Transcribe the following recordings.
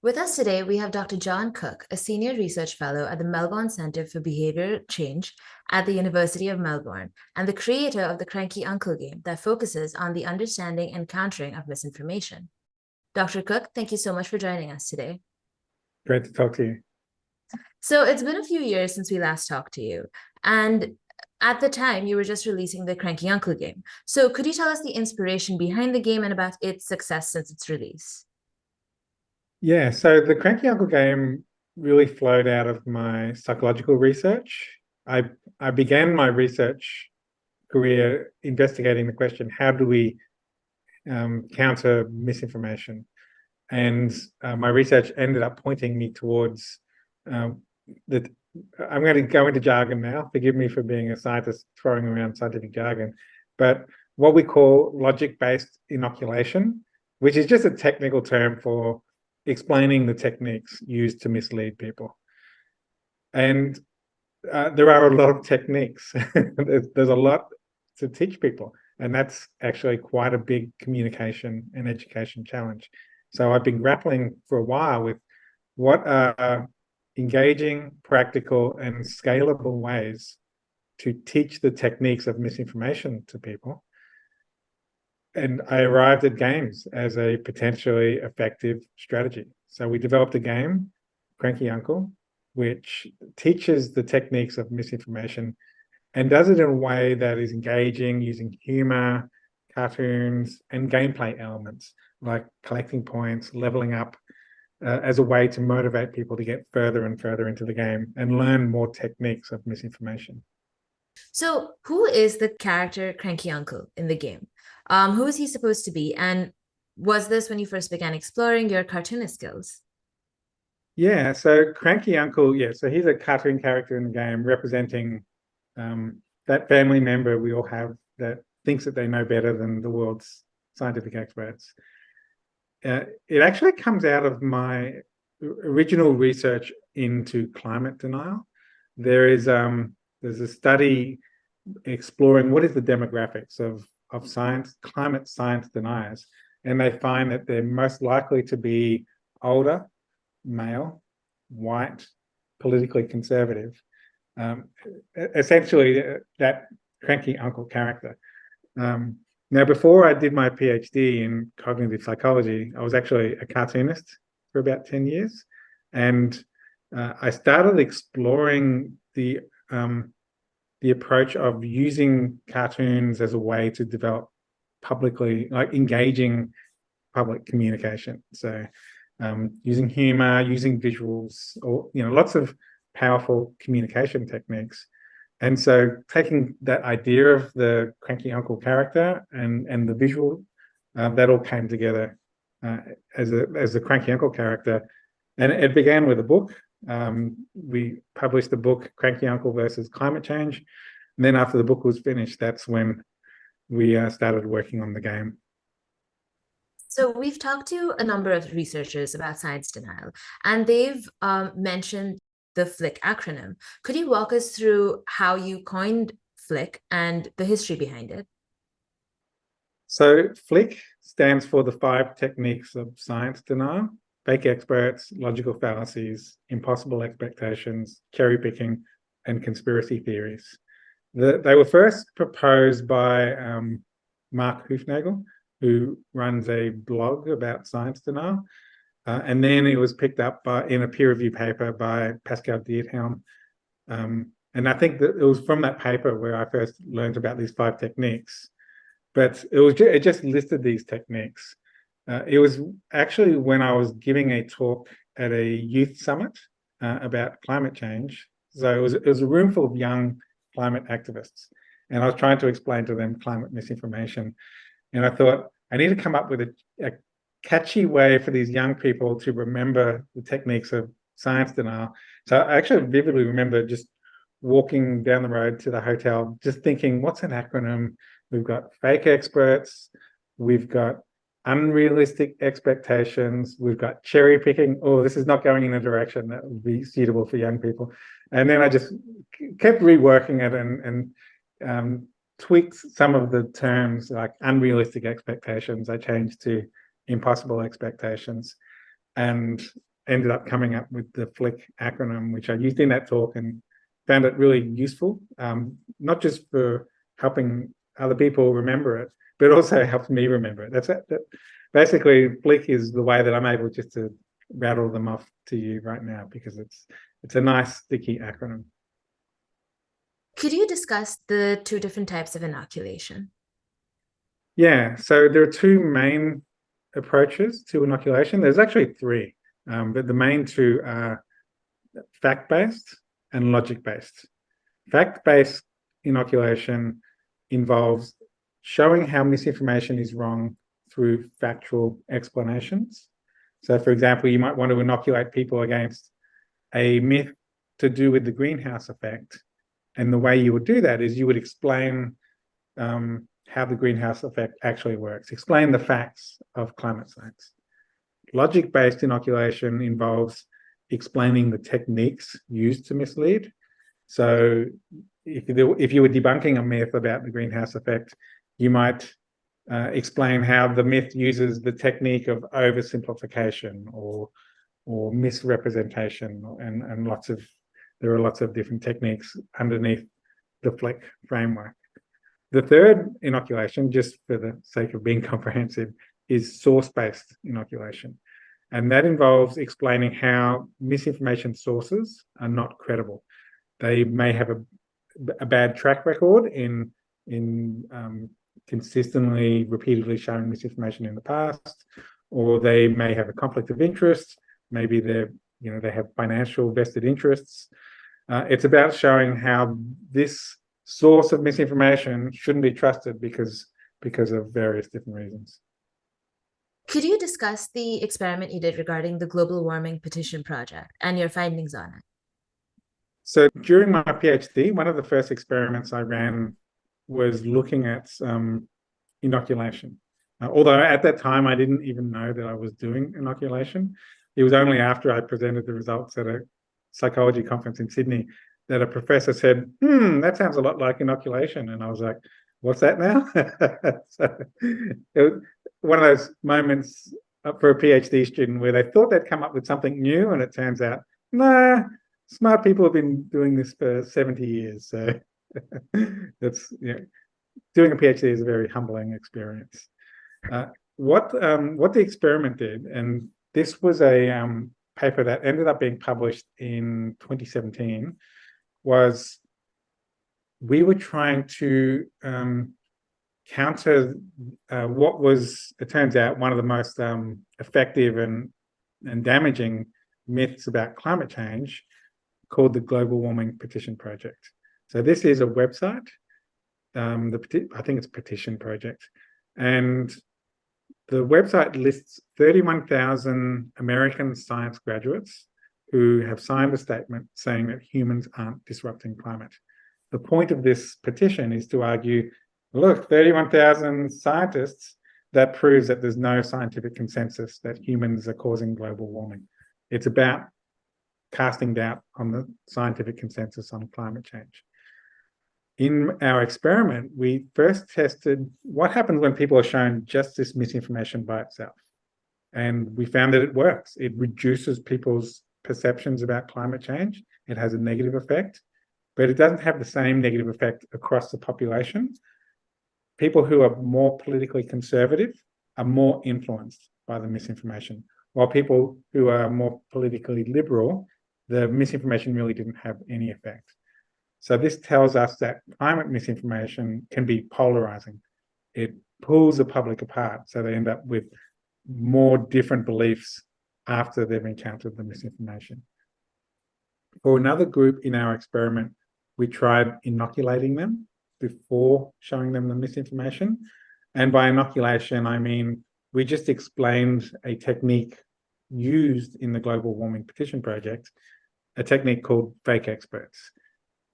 With us today, we have Dr. John Cook, a senior research fellow at the Melbourne Centre for Behaviour Change at the University of Melbourne, and the creator of the Cranky Uncle game that focuses on the understanding and countering of misinformation. Dr. Cook, thank you so much for joining us today. Great to talk to you. So it's been a few years since we last talked to you, and at the time, you were just releasing the Cranky Uncle game. So could you tell us the inspiration behind the game and about its success since its release? Yeah, so the Cranky Uncle game really flowed out of my psychological research. I began my research career investigating the question, how do we counter misinformation? And my research ended up pointing me towards that. I'm going to go into jargon now. Forgive me for being a scientist throwing around scientific jargon, but what we call logic-based inoculation, which is just a technical term for explaining the techniques used to mislead people. And there are a lot of techniques. there's a lot to teach people, and that's actually quite a big communication and education challenge. So I've been grappling for a while with what are engaging, practical, and scalable ways to teach the techniques of misinformation to people. And I arrived at games as a potentially effective strategy. So we developed a game, Cranky Uncle, which teaches the techniques of misinformation and does it in a way that is engaging, using humor, cartoons, and gameplay elements like collecting points, leveling up, as a way to motivate people to get further and further into the game and learn more techniques of misinformation. So, who is the character Cranky Uncle in the game? Who is he supposed to be? And was this when you first began exploring your cartoonist skills? Yeah, so Cranky Uncle, yeah, so he's a cartoon character in the game representing that family member we all have that thinks that they know better than the world's scientific experts. It actually comes out of my original research into climate denial. There's a study exploring what is the demographics of climate science deniers, and they find that they're most likely to be older, male, white, politically conservative. Essentially, that cranky uncle character. Now, before I did my PhD in cognitive psychology, I was actually a cartoonist for about 10 years. And I started exploring the approach of using cartoons as a way to develop publicly, like engaging public communication. So using humor, using visuals, or lots of powerful communication techniques. And so taking that idea of the cranky uncle character and the visual, that all came together as a cranky uncle character. And it began with a book. We published the book Cranky Uncle versus Climate Change. And then after the book was finished, that's when we started working on the game. So, we've talked to a number of researchers about science denial, and they've mentioned the FLICC acronym. Could you walk us through how you coined FLICC and the history behind it? So FLICC stands for the 5 techniques of science denial: fake experts, logical fallacies, impossible expectations, cherry picking, and conspiracy theories. They were first proposed by Mark Hoofnagel, who runs a blog about science denial. And then it was picked up in a peer-reviewed paper by Pascal Diethelm. And I think that it was from that paper where I first learned about these 5 techniques. But it just listed these techniques. It was actually when I was giving a talk at a youth summit about climate change. So it was a room full of young climate activists, and I was trying to explain to them climate misinformation. And I thought I need to come up with a catchy way for these young people to remember the techniques of science denial. So I actually vividly remember just walking down the road to the hotel, just thinking, what's an acronym? We've got fake experts, we've got unrealistic expectations, we've got cherry picking. Oh, this is not going in a direction that would be suitable for young people. And then I just kept reworking it and tweaked some of the terms, like unrealistic expectations. I changed to impossible expectations. And ended up coming up with the FLICC acronym, which I used in that talk and found it really useful, not just for helping other people remember it, but also helps me remember it. That basically, FLICC is the way that I'm able just to rattle them off to you right now, because it's a nice sticky acronym. Could you discuss the two different types of inoculation? Yeah, so there are two main approaches to inoculation. There's actually three, but the main two are fact-based and logic-based. Fact-based inoculation involves showing how misinformation is wrong through factual explanations. So, for example, you might want to inoculate people against a myth to do with the greenhouse effect. And the way you would do that is you would explain how the greenhouse effect actually works, explain the facts of climate science. Logic-based inoculation involves explaining the techniques used to mislead. So if you were debunking a myth about the greenhouse effect, you might explain how the myth uses the technique of oversimplification or misrepresentation, and there are lots of different techniques underneath the FLICC framework. The third inoculation, just for the sake of being comprehensive, is source-based inoculation. And that involves explaining how misinformation sources are not credible. They may have a bad track record in consistently, repeatedly showing misinformation in the past, or they may have a conflict of interest. Maybe they have financial vested interests. It's about showing how this source of misinformation shouldn't be trusted because of various different reasons. Could you discuss the experiment you did regarding the global warming petition project and your findings on it? So during my PhD, one of the first experiments I ran was looking at inoculation. Although at that time, I didn't even know that I was doing inoculation. It was only after I presented the results at a psychology conference in Sydney that a professor said, that sounds a lot like inoculation. And I was like, what's that now? So it was one of those moments for a PhD student where they thought they'd come up with something new, and it turns out, nah, smart people have been doing this for 70 years. So that's, doing a PhD is a very humbling experience. What the experiment did, and this was a paper that ended up being published in 2017, was we were trying to counter what was, it turns out, one of the most effective and damaging myths about climate change, called the Global Warming Petition Project. So this is a website. I think it's Petition Project. And the website lists 31,000 American science graduates who have signed a statement saying that humans aren't disrupting climate. The point of this petition is to argue, look, 31,000 scientists, that proves that there's no scientific consensus that humans are causing global warming. It's about casting doubt on the scientific consensus on climate change. In our experiment, we first tested what happens when people are shown just this misinformation by itself. And we found that it works. It reduces people's perceptions about climate change. It has a negative effect, but it doesn't have the same negative effect across the population. People who are more politically conservative are more influenced by the misinformation, while people who are more politically liberal, the misinformation really didn't have any effect. So this tells us that climate misinformation can be polarizing. It pulls the public apart, so they end up with more different beliefs after they've encountered the misinformation. For another group in our experiment, we tried inoculating them before showing them the misinformation. And by inoculation, I mean we just explained a technique used in the Global Warming Petition Project, a technique called fake experts,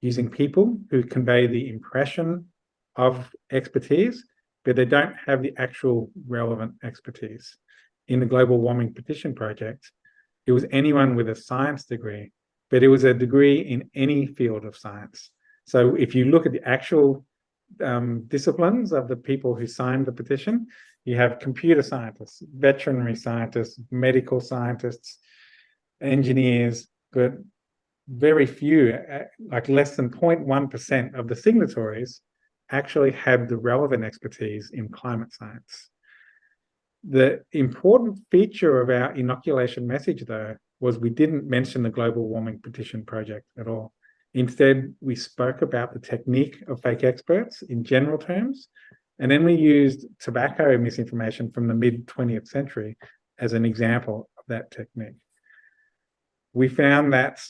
using people who convey the impression of expertise, but they don't have the actual relevant expertise. In the Global Warming Petition Project, it was anyone with a science degree, but it was a degree in any field of science. So if you look at the actual disciplines of the people who signed the petition, you have computer scientists, veterinary scientists, medical scientists, engineers, but very few, like less than 0.1% of the signatories actually had the relevant expertise in climate science. The important feature of our inoculation message, though, was we didn't mention the global warming petition project at all. Instead, we spoke about the technique of fake experts in general terms, and then we used tobacco misinformation from the mid-20th century as an example of that technique. We found that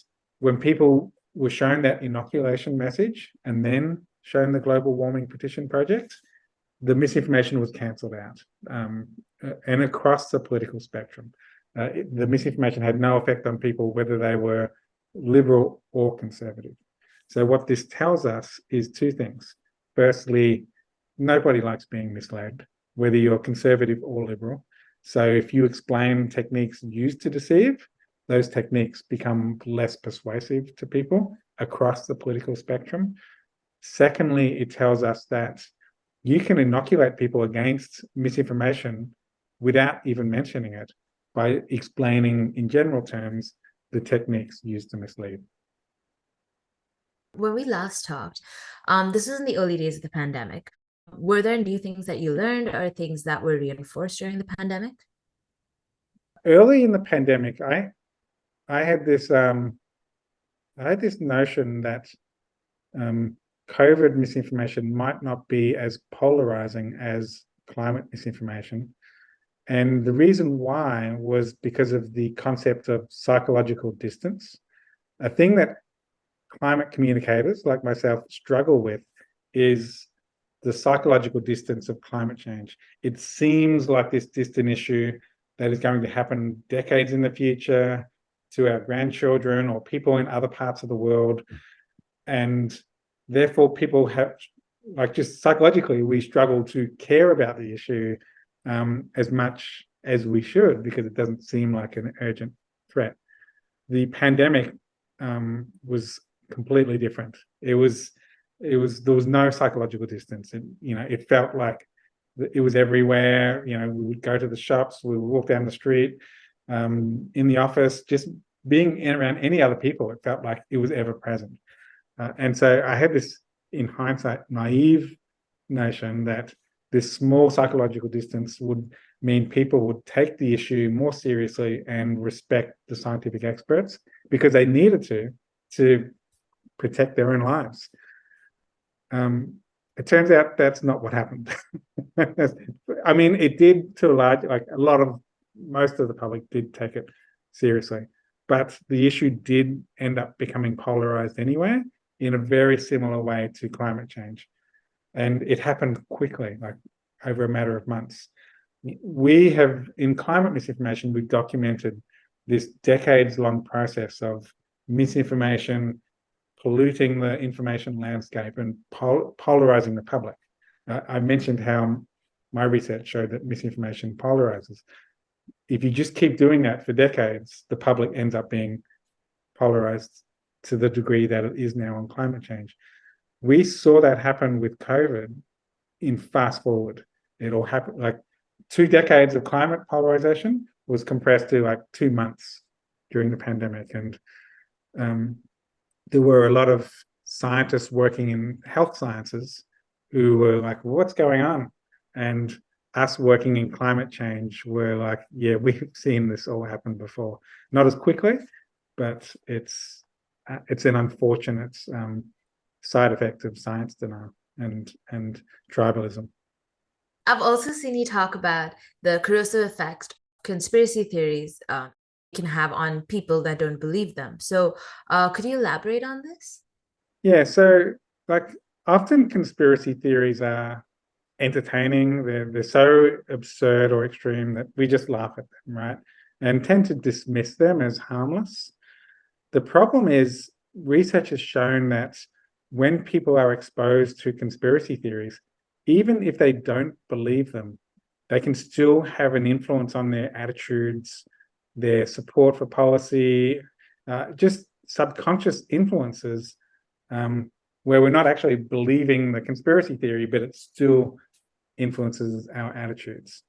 when people were shown that inoculation message and then shown the global warming petition project, the misinformation was cancelled out, and across the political spectrum. The misinformation had no effect on people, whether they were liberal or conservative. So what this tells us is two things. Firstly, nobody likes being misled, whether you're conservative or liberal. So if you explain techniques used to deceive, those techniques become less persuasive to people across the political spectrum. Secondly, it tells us that you can inoculate people against misinformation without even mentioning it by explaining in general terms the techniques used to mislead. When we last talked, this was in the early days of the pandemic. Were there new things that you learned or things that were reinforced during the pandemic? Early in the pandemic, I had this notion that COVID misinformation might not be as polarizing as climate misinformation. And the reason why was because of the concept of psychological distance. A thing that climate communicators like myself struggle with is the psychological distance of climate change. It seems like this distant issue that is going to happen decades in the future to our grandchildren or people in other parts of the world. And therefore people have, like, just psychologically, we struggle to care about the issue as much as we should, because it doesn't seem like an urgent threat. The pandemic was completely different. There was no psychological distance. It felt like it was everywhere. We would go to the shops, we would walk down the street, in the office, just being around any other people, it felt like it was ever present. And so I had this, in hindsight, naive notion that this small psychological distance would mean people would take the issue more seriously and respect the scientific experts because they needed to protect their own lives. It turns out that's not what happened. I mean, it did to a large, most of the public did take it seriously, but the issue did end up becoming polarized anyway, in a very similar way to climate change. And it happened quickly, like over a matter of months. We have, in climate misinformation, we've documented this decades-long process of misinformation polluting the information landscape and polarizing the public. I mentioned how my research showed that misinformation polarizes. If you just keep doing that for decades, the public ends up being polarized to the degree that it is now on climate change. We saw that happen with COVID in fast forward. It all happened, like 2 decades of climate polarization was compressed to like 2 months during the pandemic. And there were a lot of scientists working in health sciences who were like, what's going on? And us working in climate change were like, yeah, we've seen this all happen before. Not as quickly, but it's an unfortunate side effect of science denial and tribalism. I've also seen you talk about the corrosive effects conspiracy theories can have on people that don't believe them. So could you elaborate on this? Yeah, so like often conspiracy theories are entertaining. They're so absurd or extreme that we just laugh at them, right? And tend to dismiss them as harmless. The problem is research has shown that when people are exposed to conspiracy theories, even if they don't believe them, they can still have an influence on their attitudes, their support for policy, just subconscious influences where we're not actually believing the conspiracy theory, but it still influences our attitudes.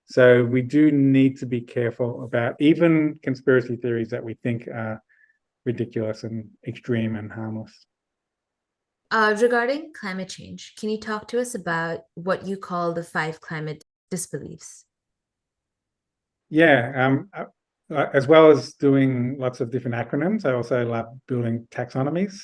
So we do need to be careful about even conspiracy theories that we think are ridiculous and extreme and harmless. Regarding climate change, can you talk to us about what you call the 5 climate disbeliefs? Yeah, as well as doing lots of different acronyms, I also love building taxonomies.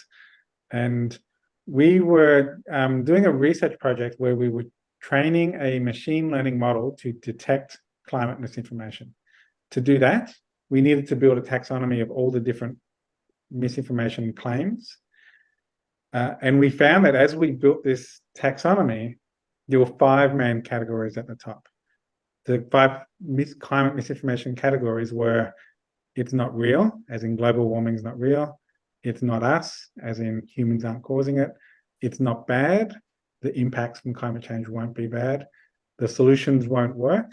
And we were doing a research project where we were training a machine learning model to detect climate misinformation. To do that, we needed to build a taxonomy of all the different misinformation claims. And we found that as we built this taxonomy, there were 5 main categories at the top. The 5 climate misinformation categories were: it's not real, as in global warming is not real; it's not us, as in humans aren't causing it; it's not bad, the impacts from climate change won't be bad; the solutions won't work,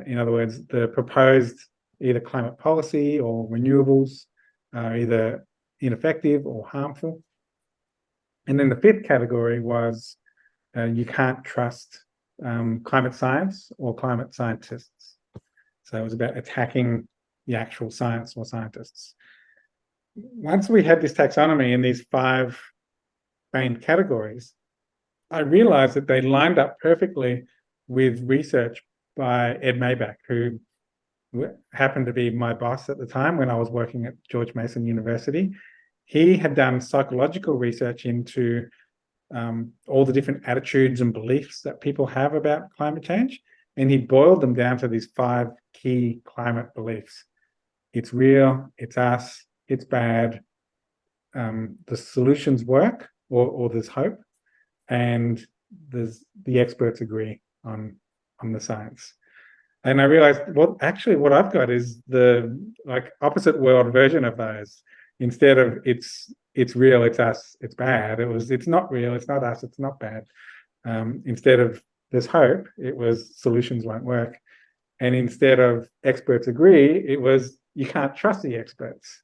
in other words, the proposed either climate policy or renewables are either ineffective or harmful. And then the 5th category was you can't trust climate science or climate scientists. So it was about attacking the actual science or scientists. Once we had this taxonomy in these 5 main categories, I realized that they lined up perfectly with research by Ed Maybach, who happened to be my boss at the time when I was working at George Mason University. He had done psychological research into all the different attitudes and beliefs that people have about climate change, and he boiled them down to these 5 key climate beliefs: it's real, it's us, it's bad, the solutions work, or there's hope, and the experts agree on the science. And I realized, well, actually what I've got is the opposite world version of those. Instead of it's real, it's us, it's bad, it was it's not real, it's not us, it's not bad. Instead of there's hope, it was solutions won't work. And instead of experts agree, it was you can't trust the experts.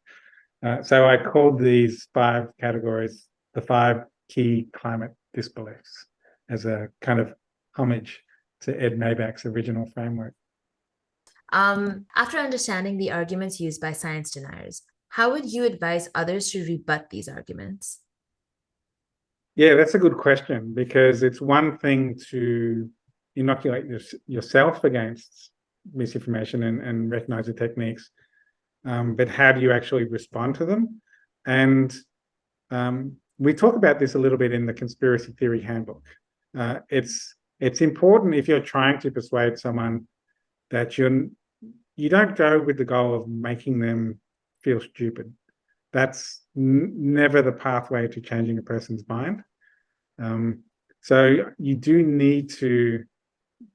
So I called these 5 categories the 5 key climate disbeliefs, as a kind of homage to Ed Maybach's original framework. After understanding the arguments used by science deniers, how would you advise others to rebut these arguments? Yeah, that's a good question, because it's one thing to inoculate yourself against misinformation and recognize the techniques, but how do you actually respond to them? And we talk about this a little bit in the conspiracy theory handbook. It's important, if you're trying to persuade someone, that you don't go with the goal of making them feel stupid. That's never the pathway to changing a person's mind. So you do need to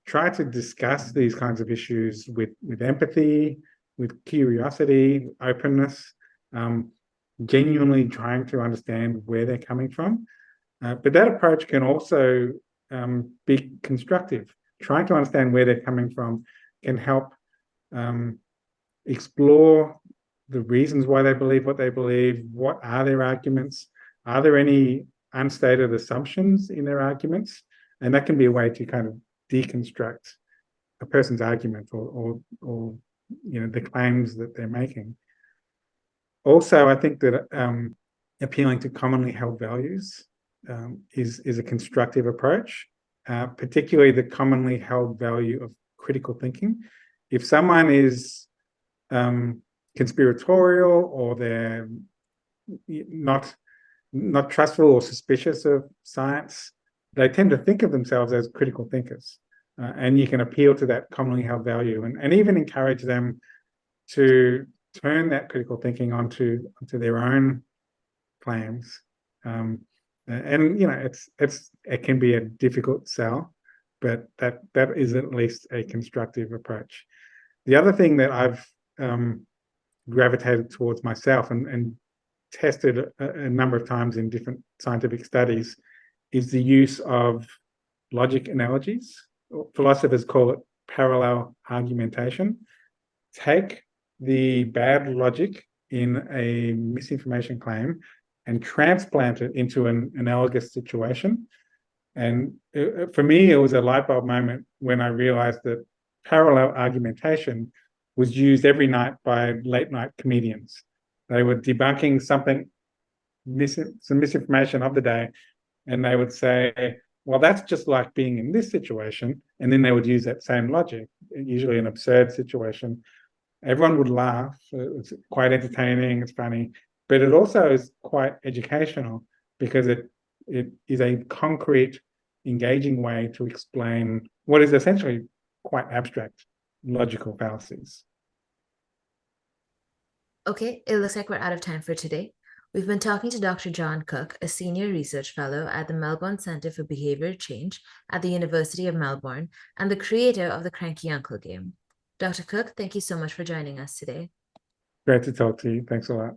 try to discuss these kinds of issues with empathy, with curiosity, openness, genuinely trying to understand where they're coming from. But that approach can also be constructive. Trying to understand where they're coming from can help explore the reasons why they believe what they believe. What are their arguments? Are there any unstated assumptions in their arguments? And that can be a way to kind of deconstruct a person's argument or the claims that they're making. Also, I think that appealing to commonly held values is a constructive approach, particularly the commonly held value of critical thinking. If someone is conspiratorial, or they're not trustful or suspicious of science, they tend to think of themselves as critical thinkers. And you can appeal to that commonly held value and even encourage them to turn that critical thinking onto their own claims. And it can be a difficult sell, but that is at least a constructive approach. The other thing that I've gravitated towards myself and tested a number of times in different scientific studies is the use of logic analogies. Philosophers call it parallel argumentation. Take the bad logic in a misinformation claim and transplant it into an analogous situation. And for me, it was a light bulb moment when I realized that parallel argumentation was used every night by late night comedians. They were debunking something, some misinformation of the day, and they would say, well, that's just like being in this situation. And then they would use that same logic, usually an absurd situation. Everyone would laugh. It's quite entertaining, it's funny, but it also is quite educational because it is a concrete, engaging way to explain what is essentially quite abstract logical fallacies. Okay, it looks like we're out of time for today. We've been talking to Dr. John Cook, a senior research fellow at the Melbourne Centre for Behaviour Change at the University of Melbourne and the creator of the Cranky Uncle game. Dr. Cook, thank you so much for joining us today. Great to talk to you. Thanks a lot.